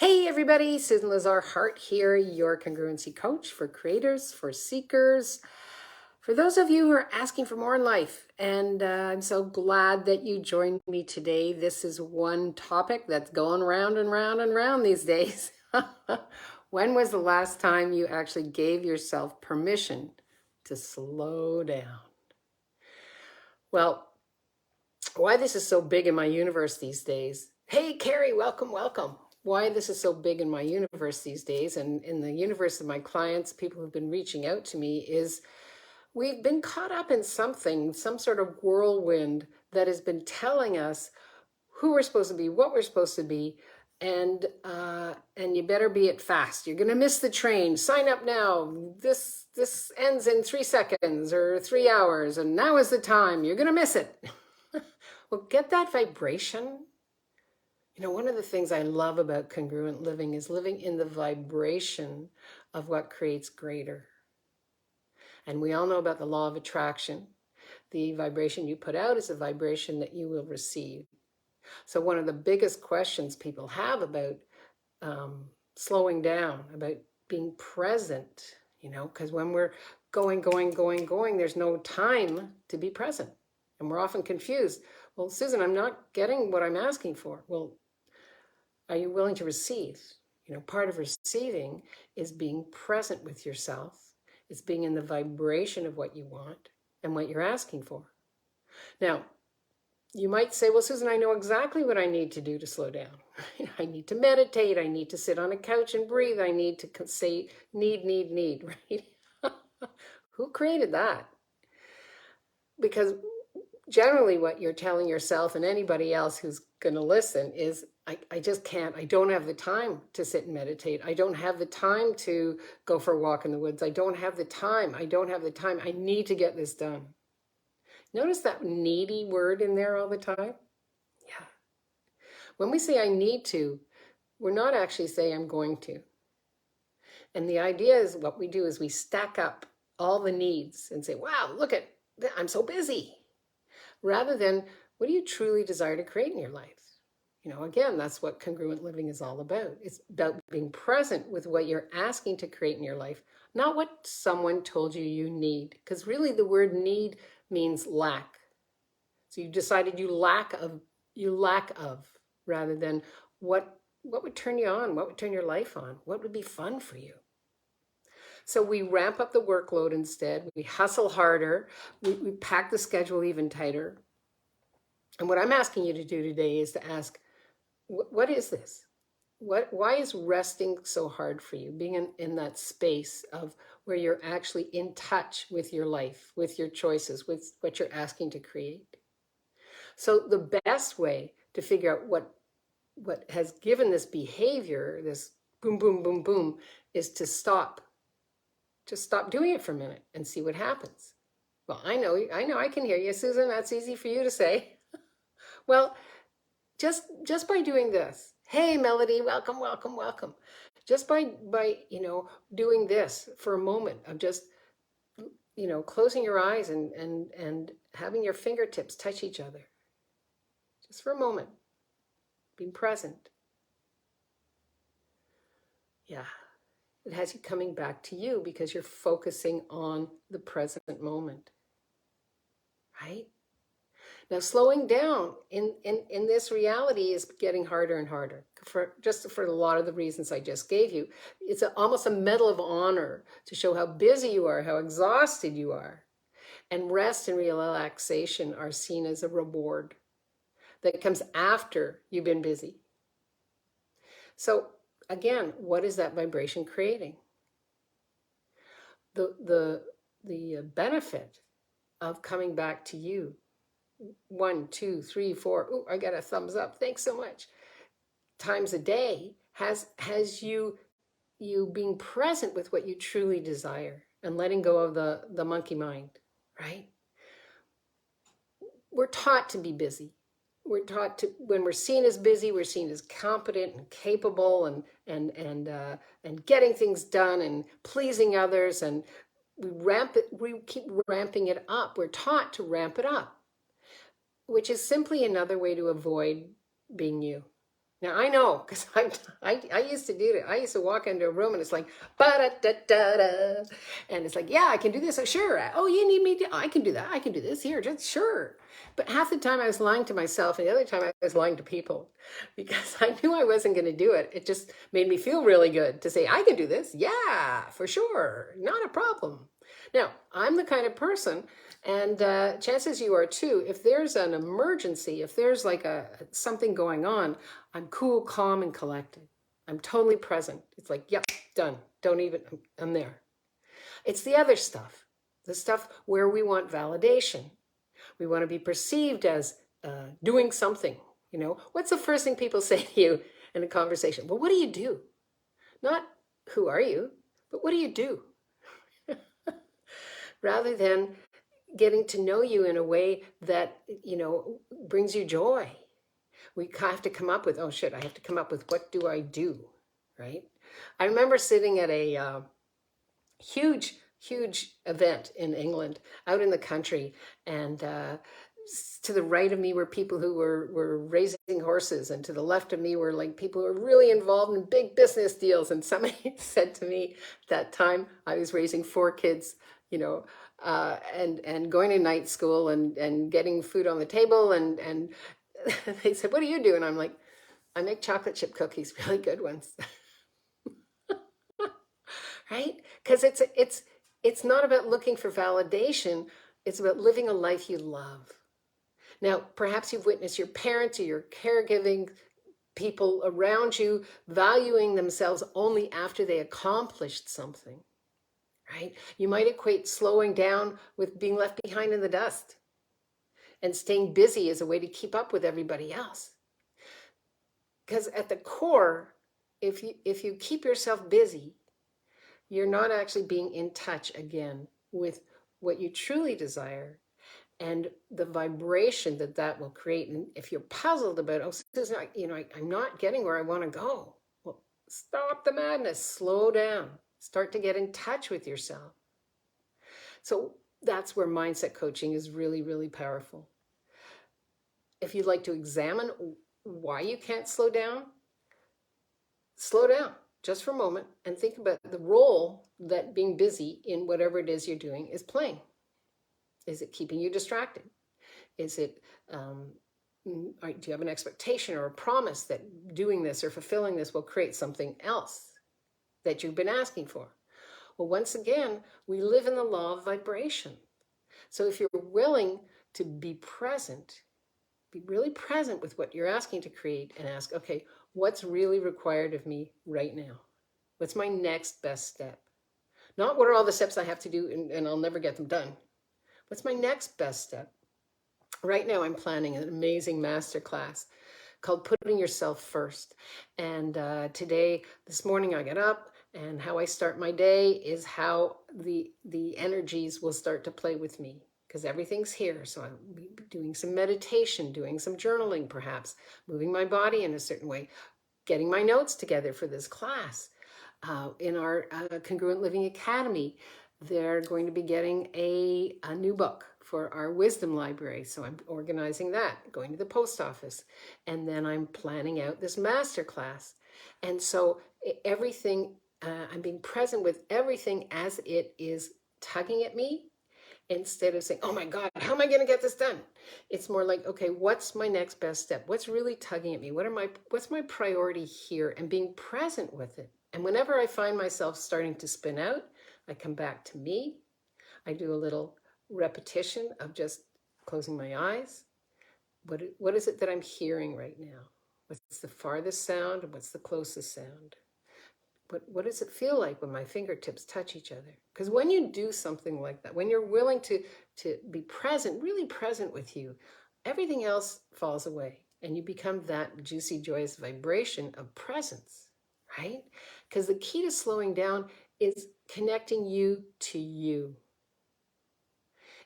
Hey everybody, Susan Lazar Hart here, your congruency coach for creators, for seekers, for those of you who are asking for more in life. And I'm so glad that you joined me today. This is one topic that's going round and round and round these days. When was the last time you actually gave yourself permission to slow down? Well, why this is so big in my universe these days. Hey, Carrie, welcome, welcome. Why this is so big in my universe these days and in the universe of my clients, people who've been reaching out to me, is we've been caught up in something, some sort of whirlwind that has been telling us who we're supposed to be, what we're supposed to be, and you better be it fast. You're gonna miss the train. Sign up now. This ends in 3 seconds or 3 hours, and now is the time. You're gonna miss it. Well, get that vibration. You know, one of the things I love about congruent living is living in the vibration of what creates greater. And we all know about the law of attraction. The vibration you put out is a vibration that you will receive. So one of the biggest questions people have about slowing down, about being present, you know, because when we're going, there's no time to be present. And we're often confused. Well, Susan, I'm not getting what I'm asking for. Well, are you willing to receive? You know, part of receiving is being present with yourself. It's being in the vibration of what you want and what you're asking for. Now, you might say, well, Susan, I know exactly what I need to do to slow down. I need to meditate. I need to sit on a couch and breathe. I need to say need, right? Who created that? Because generally what you're telling yourself and anybody else who's going to listen is, I just can't. I don't have the time to sit and meditate. I don't have the time to go for a walk in the woods. I don't have the time. I don't have the time. I need to get this done. Notice that needy word in there all the time? Yeah. When we say I need to, we're not actually saying I'm going to. And the idea is what we do is we stack up all the needs and say, wow, look at, I'm so busy. Rather than, what do you truly desire to create in your life? You know, again, that's what congruent living is all about. It's about being present with what you're asking to create in your life, not what someone told you you need. Because really the word need means lack. So you decided you lack of, rather than what would turn you on, what would turn your life on, what would be fun for you. So we ramp up the workload instead, we hustle harder, we pack the schedule even tighter. And what I'm asking you to do today is to ask, what is this? Why is resting so hard for you? Being in that space of where you're actually in touch with your life, with your choices, with what you're asking to create. So the best way to figure out what has given this behavior, this boom, boom, boom, boom, is to stop. Just stop doing it for a minute and see what happens. Well, I know, I can hear you, Susan. That's easy for you to say. Well, just by doing this, hey Melody, welcome, welcome, welcome. Just by doing this for a moment of just closing your eyes and having your fingertips touch each other, just for a moment, being present. Yeah, it has you coming back to you because you're focusing on the present moment, right? Now, slowing down in this reality is getting harder and harder for a lot of the reasons I just gave you. It's almost a medal of honor to show how busy you are, how exhausted you are. And rest and relaxation are seen as a reward that comes after you've been busy. So again, what is that vibration creating? The benefit of coming back to you, 1, 2, 3, 4. Oh, I got a thumbs up. Thanks so much. Times a day has you being present with what you truly desire and letting go of the monkey mind, right? We're taught to be busy. We're taught to, when we're seen as busy, we're seen as competent and capable and getting things done and pleasing others, and we keep ramping it up. We're taught to ramp it up, which is simply another way to avoid being you. Now I know because I used to do it. I used to walk into a room and it's like ba da da da da, and it's like, yeah, I can do this. Sure. Oh, you need me to? I can do that. I can do this here. Just sure. But half the time I was lying to myself, and the other time I was lying to people because I knew I wasn't going to do it. It just made me feel really good to say I can do this. Yeah, for sure, not a problem. Now I'm the kind of person, and chances you are too. If there's an emergency, if there's like a something going on, I'm cool, calm, and collected. I'm totally present. It's like, yep, done. Don't even, I'm there. It's the other stuff, the stuff where we want validation. We want to be perceived as doing something. You know, what's the first thing people say to you in a conversation? Well, what do you do? Not who are you, but what do you do? Rather than getting to know you in a way that, you know, brings you joy. We have to come up with, oh shit, I have to come up with what do I do, right? I remember sitting at a huge, huge event in England, out in the country, and to the right of me were people who were raising horses, and to the left of me were like people who were really involved in big business deals. And somebody said to me that time I was raising 4 kids, you know, and going to night school and getting food on the table, and they said, "What do you do?" And I'm like, "I make chocolate chip cookies, really good ones." Right? Because it's not about looking for validation. It's about living a life you love. Now, perhaps you've witnessed your parents or your caregiving people around you valuing themselves only after they accomplished something, right? You might equate slowing down with being left behind in the dust, and staying busy as a way to keep up with everybody else. Because at the core, if you keep yourself busy, you're not actually being in touch again with what you truly desire and the vibration that that will create. And if you're puzzled about, oh, Susan, you know, I'm not getting where I want to go. Well, stop the madness, slow down, start to get in touch with yourself. So that's where mindset coaching is really, really powerful. If you'd like to examine why you can't slow down just for a moment and think about the role that being busy in whatever it is you're doing is playing. Is it keeping you distracted? Is it, do you have an expectation or a promise that doing this or fulfilling this will create something else that you've been asking for? Well, once again, we live in the law of vibration. So if you're willing to be present, be really present with what you're asking to create, and ask, okay, what's really required of me right now? What's my next best step? Not what are all the steps I have to do and I'll never get them done. What's my next best step? Right now I'm planning an amazing masterclass called Putting Yourself First. And this morning I got up, and how I start my day is how the energies will start to play with me, because everything's here. So I'll be doing some meditation, doing some journaling, perhaps moving my body in a certain way, getting my notes together for this class. In our Congruent Living Academy, they're going to be getting a new book for our wisdom library. So I'm organizing that, going to the post office. And then I'm planning out this masterclass. And so everything, I'm being present with everything as it is tugging at me, instead of saying, oh my God, how am I going to get this done? It's more like, okay, what's my next best step? What's really tugging at me? What's my priority here? And being present with it. And whenever I find myself starting to spin out, I come back to me. I do a little repetition of just closing my eyes. What is it that I'm hearing right now? What's the farthest sound and what's the closest sound? What does it feel like when my fingertips touch each other? Because when you do something like that, when you're willing to be present, really present with you, everything else falls away and you become that juicy, joyous vibration of presence, right? Because the key to slowing down is connecting you to you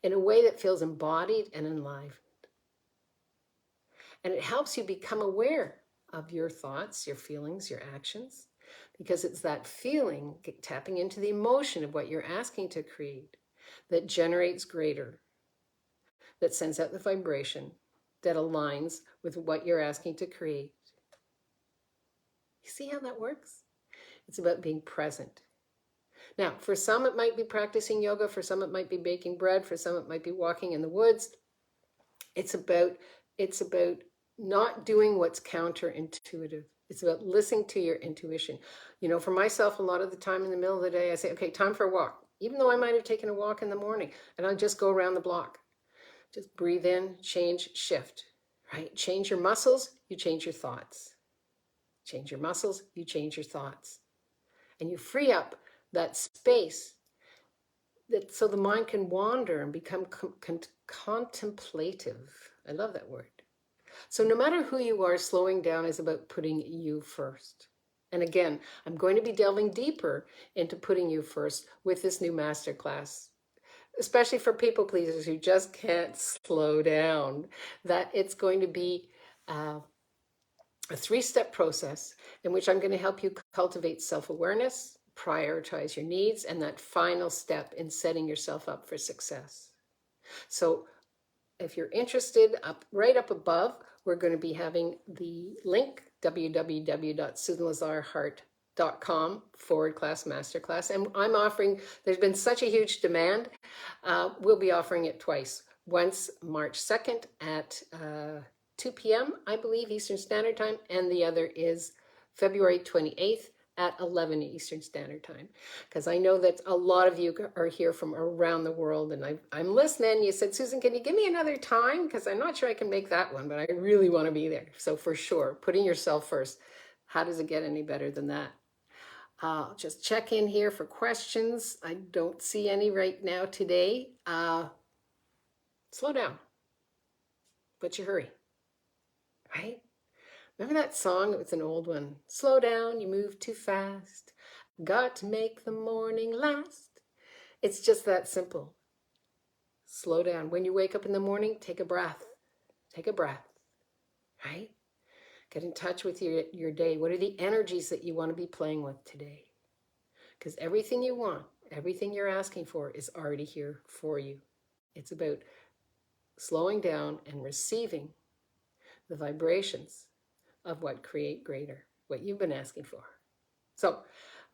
in a way that feels embodied and enlivened. And it helps you become aware of your thoughts, your feelings, your actions, because it's that feeling, tapping into the emotion of what you're asking to create, that generates greater, that sends out the vibration that aligns with what you're asking to create. You see how that works? It's about being present. Now, for some, it might be practicing yoga. For some, it might be baking bread. For some, it might be walking in the woods. It's about not doing what's counterintuitive. It's about listening to your intuition. You know, for myself, a lot of the time in the middle of the day, I say, okay, time for a walk. Even though I might have taken a walk in the morning, and I'll just go around the block. Just breathe in, change, shift, right? Change your muscles, you change your thoughts. Change your muscles, you change your thoughts. And you free up that space that so the mind can wander and become contemplative. I love that word. So no matter who you are, slowing down is about putting you first. And again, I'm going to be delving deeper into putting you first with this new masterclass, especially for people pleasers who just can't slow down, that it's going to be a 3-step process in which I'm going to help you cultivate self-awareness, prioritize your needs, and that final step in setting yourself up for success. So if you're interested, right up above, we're going to be having the link, www.susanlazarhart.com/masterclass. And I'm offering, there's been such a huge demand, we'll be offering it twice. Once March 2nd at 2 p.m., I believe, Eastern Standard Time, and the other is February 28th at 11 Eastern Standard Time. Because I know that a lot of you are here from around the world, and I'm listening. You said, Susan, can you give me another time? Because I'm not sure I can make that one, but I really want to be there. So for sure, putting yourself first. How does it get any better than that? Just check in here for questions. I don't see any right now today. Slow down, but you hurry, right? Remember that song? It was an old one. Slow down, you move too fast. Got to make the morning last. It's just that simple. Slow down. When you wake up in the morning, take a breath. Take a breath, right? Get in touch with your day. What are the energies that you want to be playing with today? Because everything you want, everything you're asking for is already here for you. It's about slowing down and receiving the vibrations of what create greater, what you've been asking for. So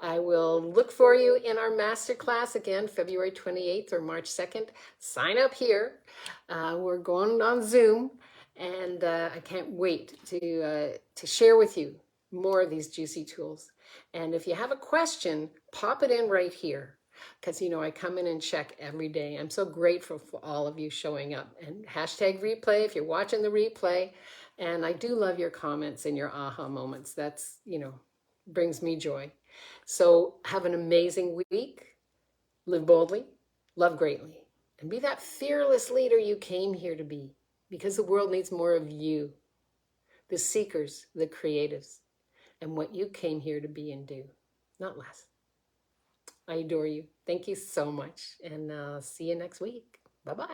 I will look for you in our masterclass again, February 28th or March 2nd. Sign up here. We're going on Zoom, and I can't wait to share with you more of these juicy tools. And if you have a question, pop it in right here. Because, you know, I come in and check every day. I'm so grateful for all of you showing up. And hashtag replay if you're watching the replay. And I do love your comments and your aha moments. That's, you know, brings me joy. So have an amazing week. Live boldly, love greatly, and be that fearless leader you came here to be. Because the world needs more of you, the seekers, the creatives, and what you came here to be and do, not less. I adore you. Thank you so much. And see you next week. Bye-bye.